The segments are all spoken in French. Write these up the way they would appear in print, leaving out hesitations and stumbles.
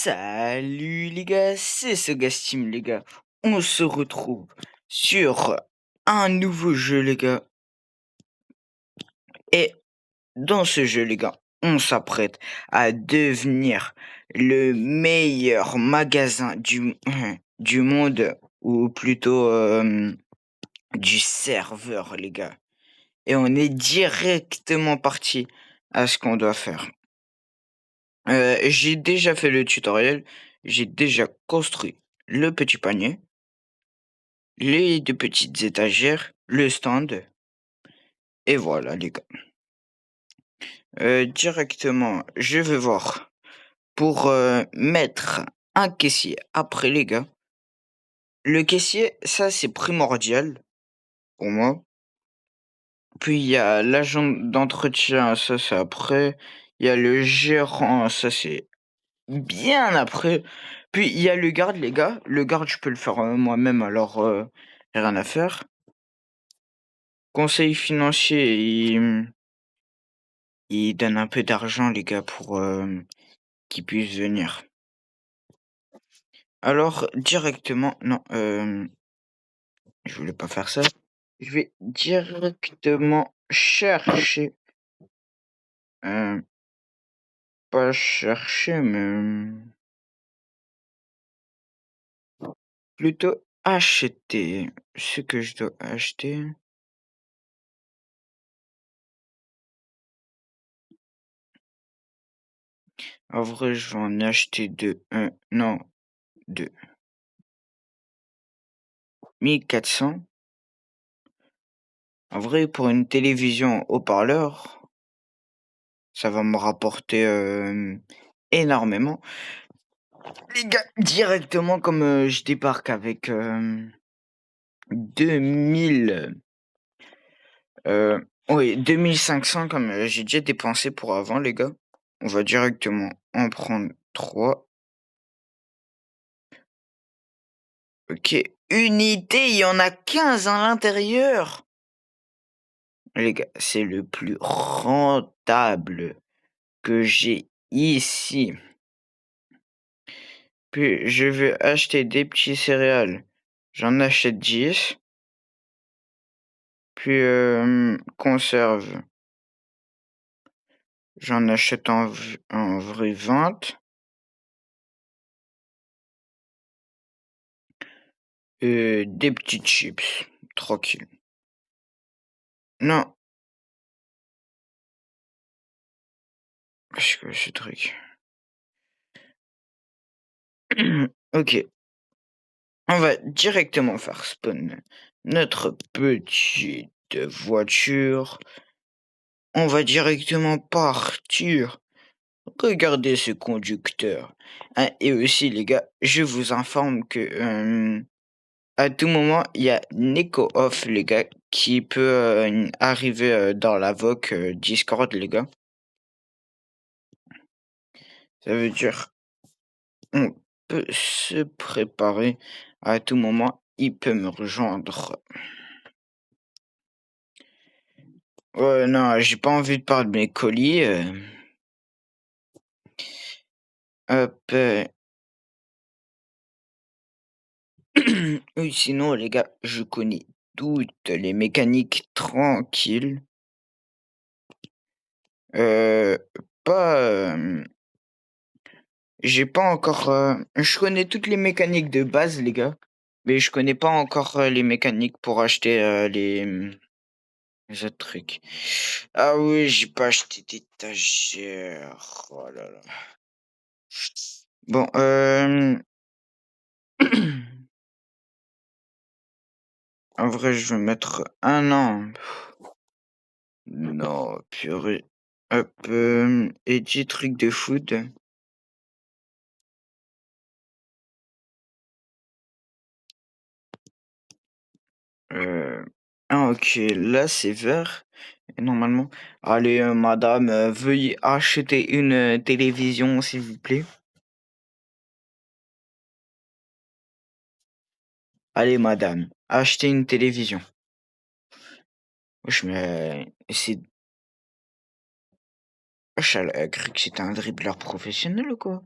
Salut les gars, c'est Sogastim les gars. On se retrouve sur un nouveau jeu les gars. Et dans ce jeu les gars, on s'apprête à devenir le meilleur magasin du monde, ou plutôt du serveur les gars. Et on est directement parti à ce qu'on doit faire. J'ai déjà fait le tutoriel, j'ai déjà construit le petit panier, les deux petites étagères, le stand, et voilà les gars. Directement, je vais voir pour mettre un caissier après les gars. Le caissier, ça c'est primordial pour moi. Puis il y a l'agent d'entretien, ça c'est après. Il y a le gérant, ça c'est bien après. Puis il y a le garde les gars. Le garde, je peux le faire moi-même, alors rien à faire. Conseil financier, il donne un peu d'argent, les gars, pour qu'ils puissent venir. Alors, directement, non, je voulais pas faire ça. Je vais directement chercher, euh, pas chercher, mais plutôt acheter ce que je dois acheter. En vrai, je vais en acheter deux. Non, deux. 1400. En vrai, pour une télévision haut-parleur, ça va me rapporter énormément. Les gars, directement, comme je débarque avec 2000, oui, 2500, comme j'ai déjà dépensé pour avant, les gars. On va directement en prendre 3. Ok, unité, il y en a 15 à l'intérieur. Les gars, c'est le plus rentable que j'ai ici. Puis je vais acheter des petits céréales. J'en achète 10. Puis conserve. J'en achète en vrai 20. Et des petites chips. Tranquille. Non. Qu'est-ce que ce truc? Ok. On va directement faire spawn notre petite voiture. On va directement partir. Regardez ce conducteur. Hein, et aussi, les gars, je vous informe que à tout moment, il y a Neko Off, les gars, qui peut arriver dans la VOC Discord, les gars. Ça veut dire on peut se préparer à tout moment. Il peut me rejoindre. Ouais, non, j'ai pas envie de parler de mes colis. Hop. Oui, sinon, les gars, je connais toutes les mécaniques tranquilles. Euh, pas. J'ai pas encore. Je connais toutes les mécaniques de base, les gars. Mais je connais pas encore les mécaniques pour acheter les autres trucs. Ah oui, j'ai pas acheté d'étagère. Oh là là. Bon, en vrai, je vais mettre un an. Non, purée. Hop, edit truc de foot. Ah ok, là c'est vert. Et normalement. Allez, madame, veuillez acheter une télévision, s'il vous plaît. Allez, madame, achetez une télévision. Wesh, mais c'est. Wesh, elle a cru que c'était un dribbleur professionnel ou quoi?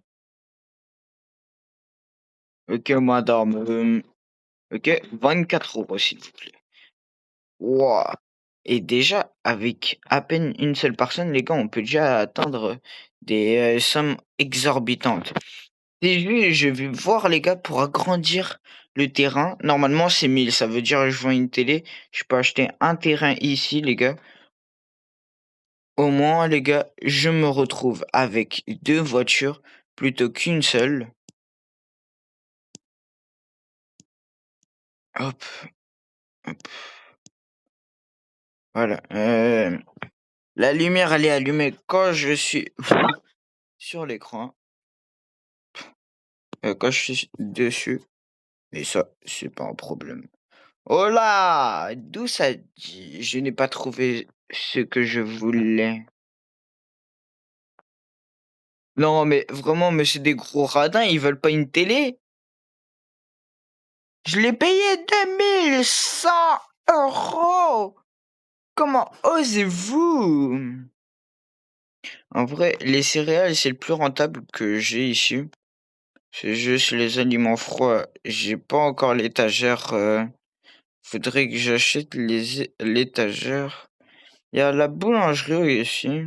Ok, madame. Ok, 24 euros, s'il vous plaît. Wow. Et déjà, avec à peine une seule personne, les gars, on peut déjà atteindre des sommes exorbitantes. Et je vais voir les gars pour agrandir le terrain. Normalement, c'est 1000. Ça veut dire je vends une télé. Je peux acheter un terrain ici, les gars. Au moins, les gars, je me retrouve avec deux voitures plutôt qu'une seule. Hop, hop, voilà. La lumière, elle est allumée quand je suis sur l'écran. Quand je suis dessus. Et ça, c'est pas un problème. Oh là! D'où ça dit? Je n'ai pas trouvé ce que je voulais. Non, mais vraiment, mais c'est des gros radins, ils veulent pas une télé. Je l'ai payé 2100 euros. Comment osez-vous? En vrai, les céréales, c'est le plus rentable que j'ai ici. C'est juste les aliments froids. J'ai pas encore l'étagère. Faudrait que j'achète l'étagère. Il y a la boulangerie ici.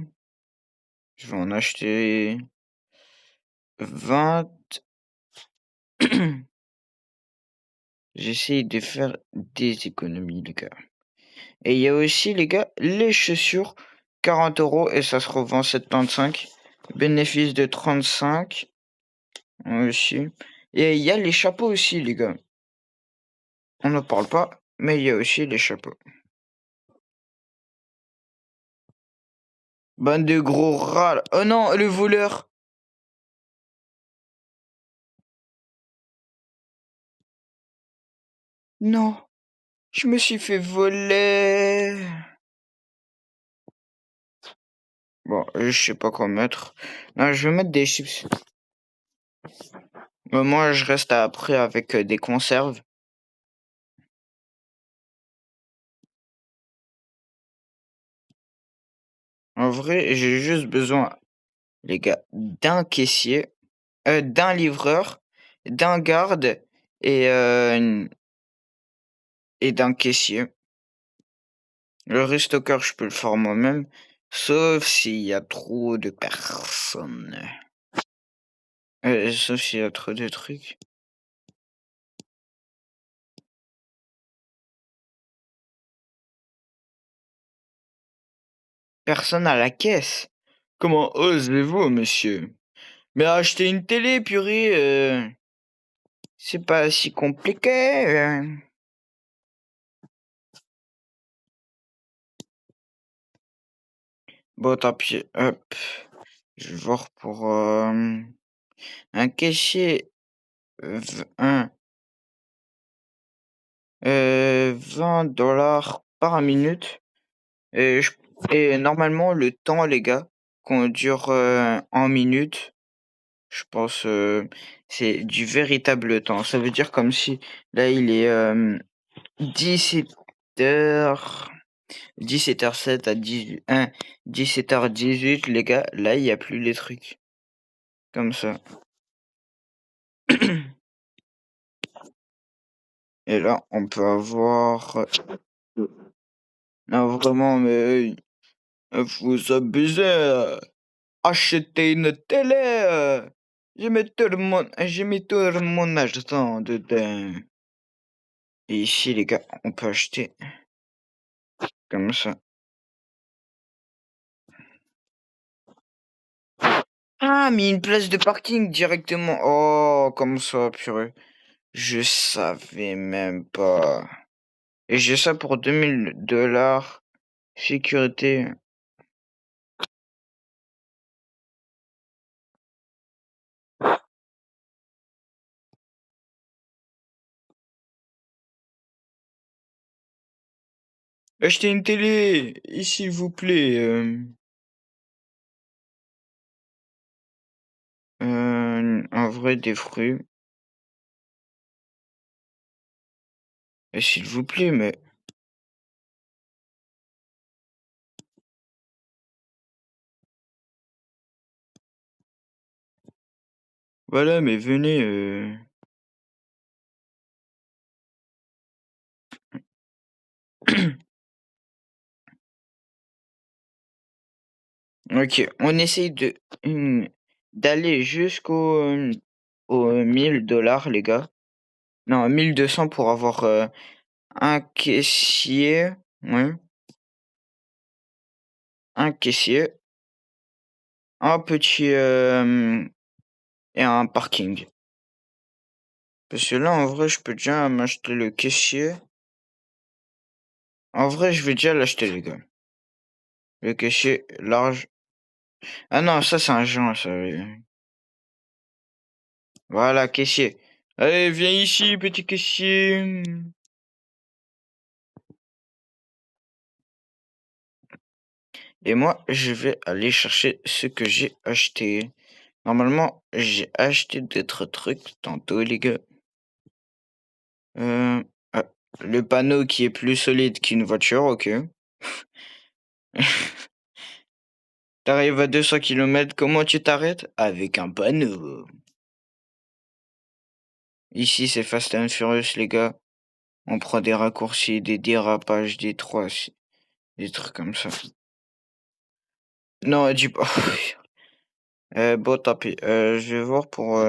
Je vais en acheter 20. J'essaye de faire des économies, les gars. Et il y a aussi, les gars, les chaussures. 40 euros et ça se revend 75. Bénéfice de 35 aussi. Et il y a les chapeaux aussi, les gars. On ne parle pas, mais il y a aussi les chapeaux. Bande de gros râles. Oh non, le voleur. Non, je me suis fait voler. Bon, je sais pas quoi mettre. Non, je vais mettre des chips. Moi, je reste après avec des conserves. En vrai, j'ai juste besoin, les gars, d'un caissier, d'un livreur, d'un garde et d'un caissier. Le restocker, je peux le faire moi-même, sauf s'il y a trop de personnes. Sauf s'il y a trop de trucs. Personne à la caisse. Comment osez-vous, monsieur? Mais acheter une télé, purée, c'est pas si compliqué. Bon, tant pis. Hop. Je vais voir pour un caissier un 20 $ par minute. Et, et normalement, le temps, les gars, qu'on dure en minutes, je pense, c'est du véritable temps. Ça veut dire comme si, là, il est 17h, 17h07 à 17h18, les gars. Là, il n'y a plus les trucs. Comme ça. Et là, on peut avoir... Non, vraiment, mais vous abusez. Acheter une télé. J'ai mis tout mon argent dedans. Et ici, les gars, on peut acheter comme ça. Ah, mais une place de parking directement. Oh, comme ça, purée. Je savais même pas. Et j'ai ça pour 2000 $. Sécurité. Achetez une télé, s'il vous plaît. En vrai, des fruits. S'il vous plaît, mais... Voilà, mais venez. Ok, on essaye d'aller jusqu'au aux 1000 $, les gars. Non, 1200 pour avoir un caissier. Ouais, un caissier, un petit et un parking. Parce que là, en vrai, je peux déjà m'acheter le caissier. En vrai, je vais déjà l'acheter, les gars. Le caissier large. Ah non, ça, c'est un Jean, ça. Oui. Voilà, caissier. Allez, viens ici, petit caissier. Et moi, je vais aller chercher ce que j'ai acheté. Normalement, j'ai acheté d'autres trucs tantôt, les gars. Euh, ah, le panneau qui est plus solide qu'une voiture, ok. T'arrives à 200 km, comment tu t'arrêtes? Avec un panneau. Ici, c'est Fast and Furious, les gars. On prend des raccourcis, des dérapages, des trucs comme ça. Non, dis pas. Bon, tant pis. Je vais voir pour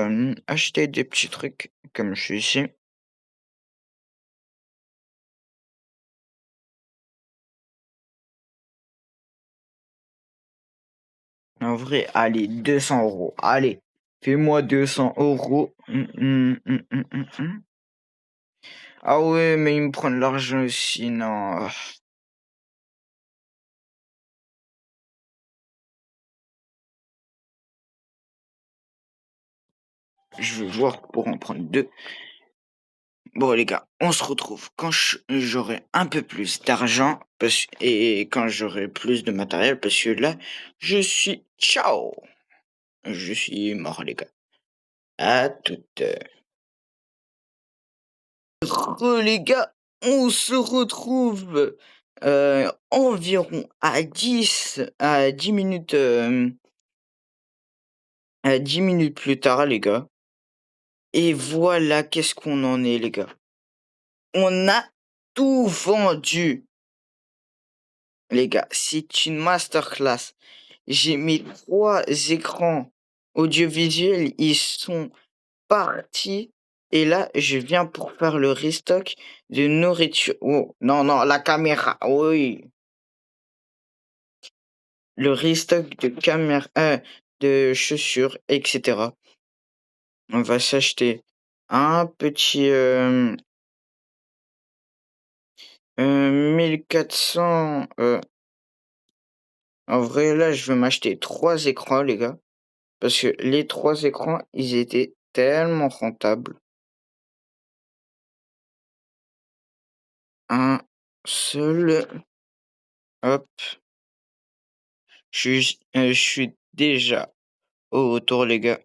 acheter des petits trucs, comme je suis ici. En vrai, allez, 200 €. Allez, fais-moi 200 €. Ah ouais, mais ils me prennent l'argent aussi, non. Je vais voir pour en prendre deux. Bon, les gars, on se retrouve quand j'aurai un peu plus d'argent et quand j'aurai plus de matériel, parce que là, je suis ciao. Je suis mort, les gars. À toute. Les gars, on se retrouve environ à 10 minutes, à 10 minutes plus tard, les gars. Et voilà, qu'est-ce qu'on en est, les gars. On a tout vendu, les gars. C'est une masterclass. J'ai mis 3 écrans audiovisuels, ils sont partis. Et là, je viens pour faire le restock de nourriture. Oh, non, non, la caméra, oui. Le restock de caméras, de chaussures, etc. On va s'acheter un petit 1400. En vrai, là, je vais m'acheter 3 écrans, les gars. Parce que les 3 écrans, ils étaient tellement rentables. Un seul. Hop. Je suis déjà au retour, les gars.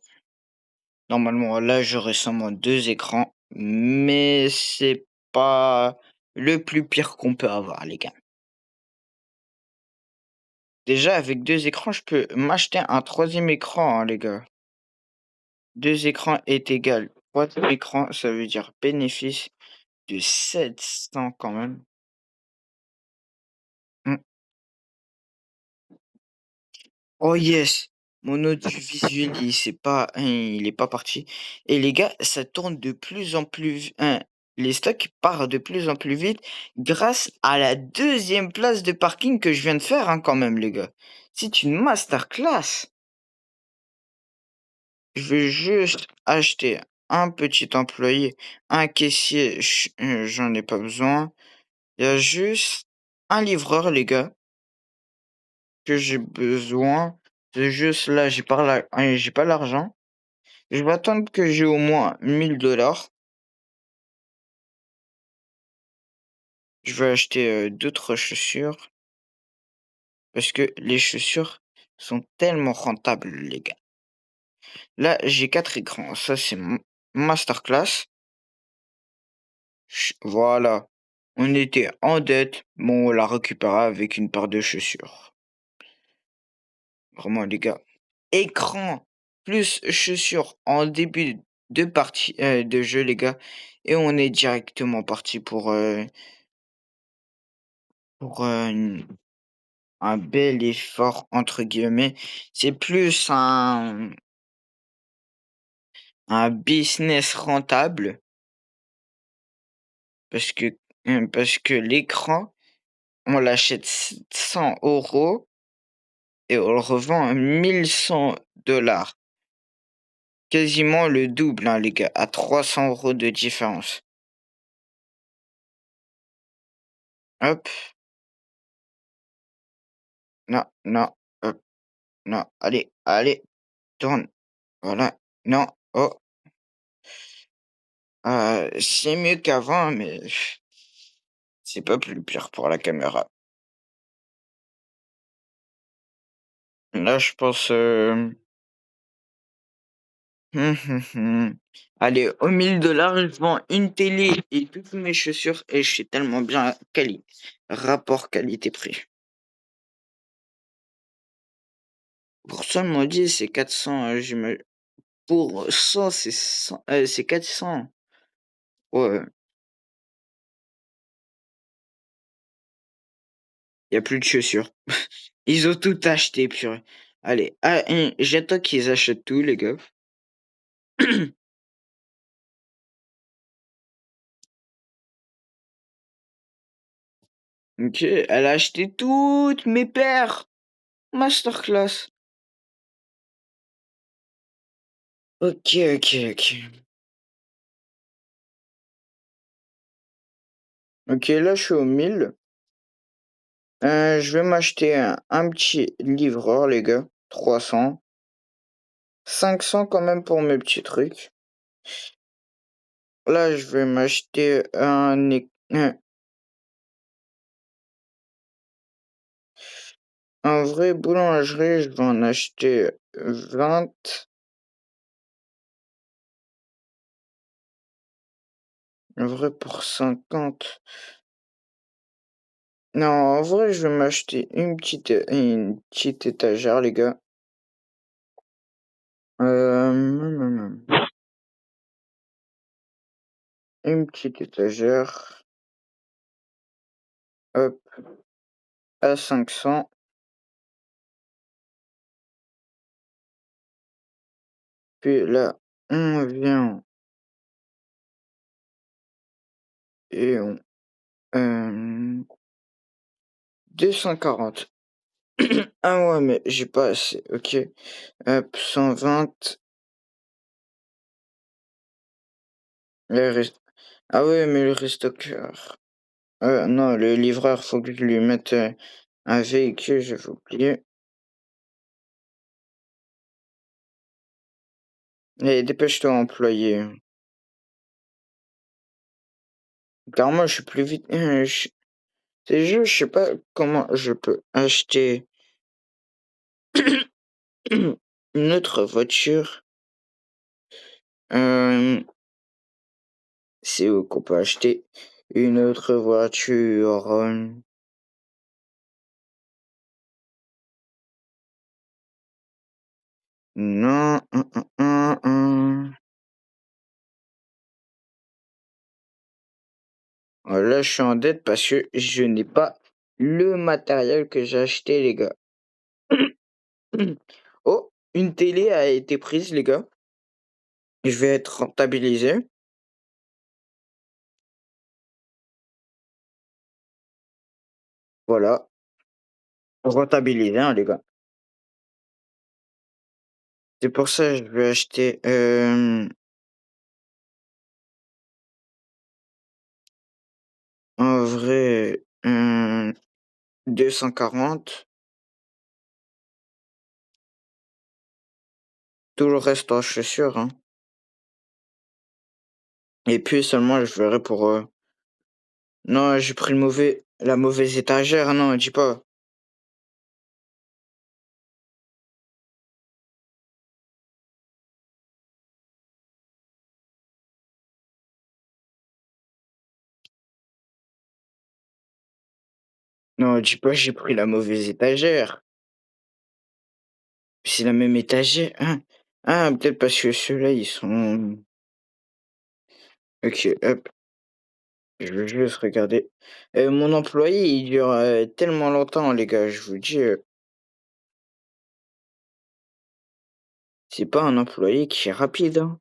Normalement, là, j'aurai seulement 2 écrans. Mais c'est pas le plus pire qu'on peut avoir, les gars. Déjà, avec 2 écrans, je peux m'acheter un troisième écran, hein, les gars. 2 écrans est égal. Troisième écran, ça veut dire bénéfice de 700 quand même. Hmm. Oh yes! Mon audiovisuel, il est pas parti. Et les gars, ça tourne de plus en plus, les stocks partent de plus en plus vite grâce à la deuxième place de parking que je viens de faire, hein, quand même, les gars. C'est une masterclass. Je vais juste acheter un petit employé, un caissier, j'en ai pas besoin. Il y a juste un livreur, les gars, que j'ai besoin. C'est juste là, j'ai pas l'argent. Je vais attendre que j'ai au moins 1000 $. Je vais acheter d'autres chaussures parce que les chaussures sont tellement rentables, les gars. Là, j'ai 4 écrans. Ça, c'est masterclass. Voilà. On était en dette, bon, on l'a récupéré avec une paire de chaussures. Vraiment, les gars. Écran plus chaussures en début de partie de jeu, les gars. Et on est directement parti pour pour un bel effort, entre guillemets. C'est plus un business rentable parce que, parce que l'écran, on l'achète 100 € et on le revend à 1 100 $. Quasiment le double, hein, les gars, à 300 € de différence. Hop, non, non, hop, non, allez, allez, tourne, voilà, non, oh, c'est mieux qu'avant, mais c'est pas plus pire pour la caméra. Là, je pense, allez, aux 1 000 $, je vends une télé et toutes mes chaussures et je suis tellement bien rapport qualité-prix. Pour seulement 10, c'est 400, pour 100, c'est 100, c'est 400. Ouais, y a plus de chaussures. Ils ont tout acheté, purée. Allez, j'attends qu'ils achètent tout, les gars. Ok, elle a acheté toutes mes paires. Masterclass. Ok, ok, ok. Ok, là, je suis au 1000. Je vais m'acheter un petit livreur, les gars. 300. 500 quand même pour mes petits trucs. Là, je vais m'acheter un vrai boulangerie. Je vais en acheter 20. Un vrai pour 50. Non, en vrai, je vais m'acheter une petite étagère, les gars. Une petite étagère. Hop, à 500. Puis là, on vient et on... euh, 240. Ah ouais, mais j'ai pas assez. Ok. Hop, 120. Le reste... Ah ouais, mais le restockeur. Non, le livreur, faut que je lui mette un véhicule, j'avais oublié. Et dépêche-toi, employé. Car moi, je suis plus vite. C'est juste, je sais pas comment je peux acheter une autre voiture. Euh, c'est où qu'on peut acheter une autre voiture? Non. Là, je suis en dette parce que je n'ai pas le matériel que j'ai acheté, les gars. Oh, une télé a été prise, les gars. Je vais être rentabilisé. Voilà, rentabilisé, hein, les gars. C'est pour ça que je vais acheter en vrai 240. Tout le reste en chaussures, hein. Et puis seulement je verrai pour... Non, j'ai pris la mauvaise étagère, non, dis pas. Non, dis pas, j'ai pris la mauvaise étagère. C'est la même étagère, hein. Ah, peut-être parce que ceux-là, ils sont... Ok, hop. Je veux juste regarder. Mon employé, il dure tellement longtemps, les gars, je vous dis, c'est pas un employé qui est rapide, hein.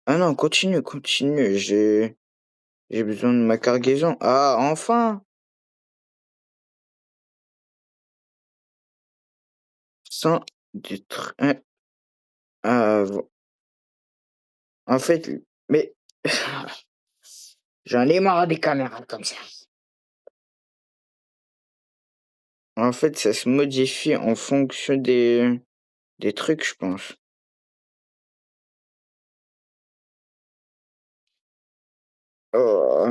Ah non, continue, continue, j'ai besoin de ma cargaison. Ah, enfin! 100 du train. Ah, en fait, mais j'en ai marre des caméras comme ça. En fait, ça se modifie en fonction des trucs, je pense. Oh,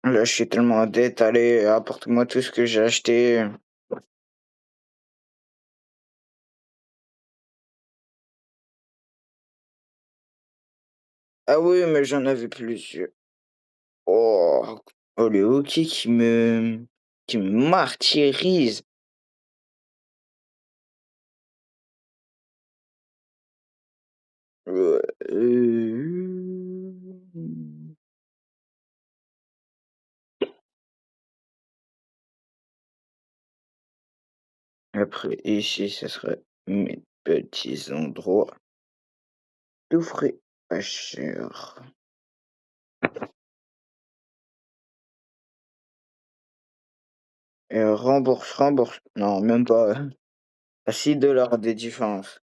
là, je suis tellement en dette. Allez, apporte-moi tout ce que j'ai acheté. Ah oui, mais j'en avais plusieurs. Oh, oh le hockey qui me martyrise. Euh, Après, ici, ce serait mes petits endroits tout frais, pas cher. Et rembourse, rembourse. Non, même pas. À 6 $ de différence.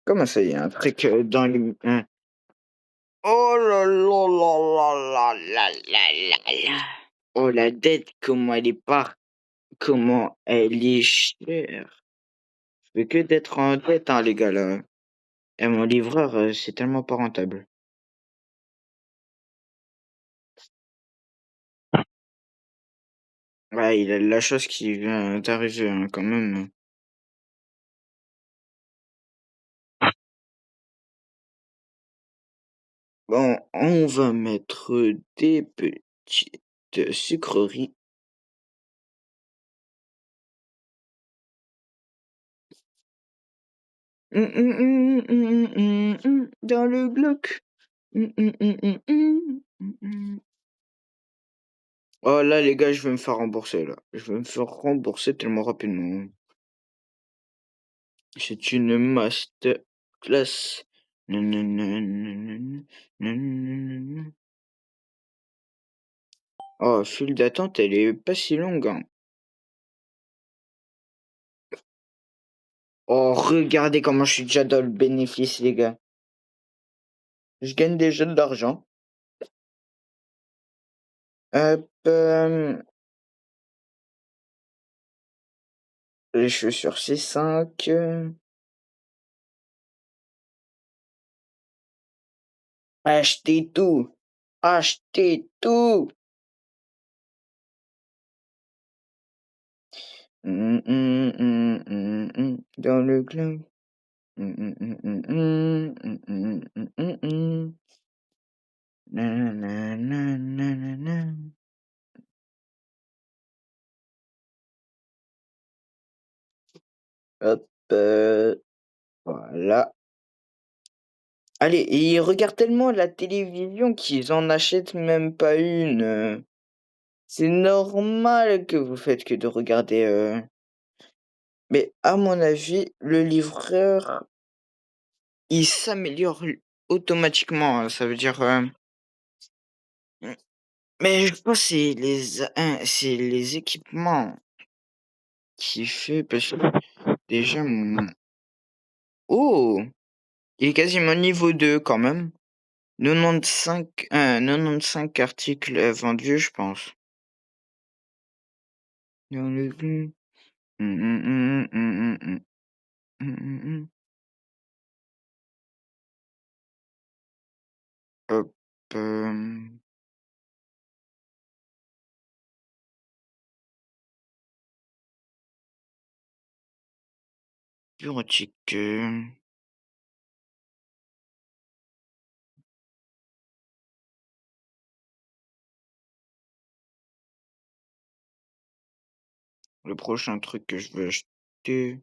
Comment ça, il y a un truc dans les... Oh là là là là là là là là là. Oh la dette, comment elle est comment elle est chère. Je fais que d'être en dette, hein, les gars, là. Et mon livreur, c'est tellement pas rentable. Ouais, il a la chose qui vient d'arriver, hein, quand même. Bon, on va mettre des petites sucreries. Dans le Glock. Oh là, les gars, je vais me faire rembourser, là. Je vais me faire rembourser tellement rapidement. C'est une masterclass. Nananana, nananana. Oh, file d'attente, elle est pas si longue, hein. Oh, regardez comment je suis déjà dans le bénéfice, les gars. Je gagne déjà de l'argent. Hop, les chaussures, c'est 5. Achetez tout. Achetez tout. Dans le club. Nananana. Hop, voilà. Allez, et ils regardent tellement la télévision qu'ils en achètent même pas une. C'est normal que vous faites que de regarder. Mais à mon avis, le livreur, il s'améliore automatiquement, hein. Ça veut dire. Mm, Mais je pense que c'est les équipements qui fait parce que déjà oh, il est quasiment niveau 2 quand même. 95 articles vendus, je pense. Dans le bureautique. Le prochain truc que je veux acheter.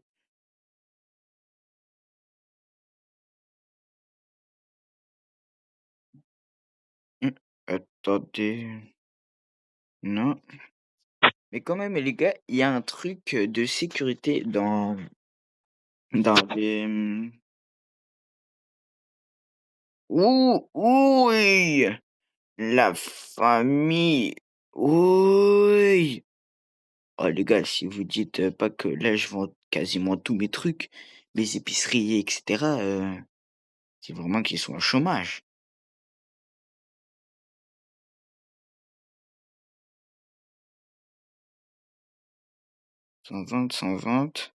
Attendez. Non. Mais quand même, les gars, il y a un truc de sécurité dans les. Ouh, oui! La famille. Oui! Oh, les gars, si vous dites pas que là, je vends quasiment tous mes trucs, mes épiceries, etc., c'est vraiment qu'ils sont au chômage. 120, 120.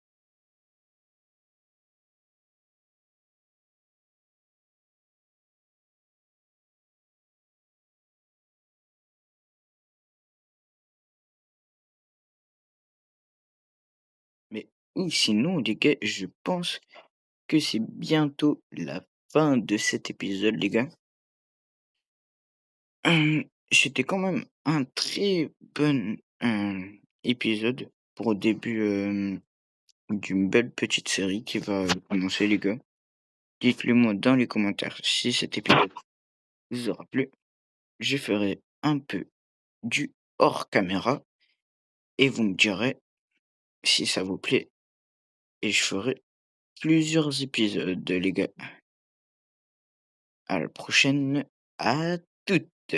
Mais ou sinon, les gars, je pense que c'est bientôt la fin de cet épisode, les gars. C'était quand même un très bon épisode pour le début d'une belle petite série qui va commencer, les gars. Dites-le moi dans les commentaires si cet épisode vous aura plu. Je ferai un peu du hors caméra et vous me direz si ça vous plaît et je ferai plusieurs épisodes, les gars. À la prochaine, à toutes.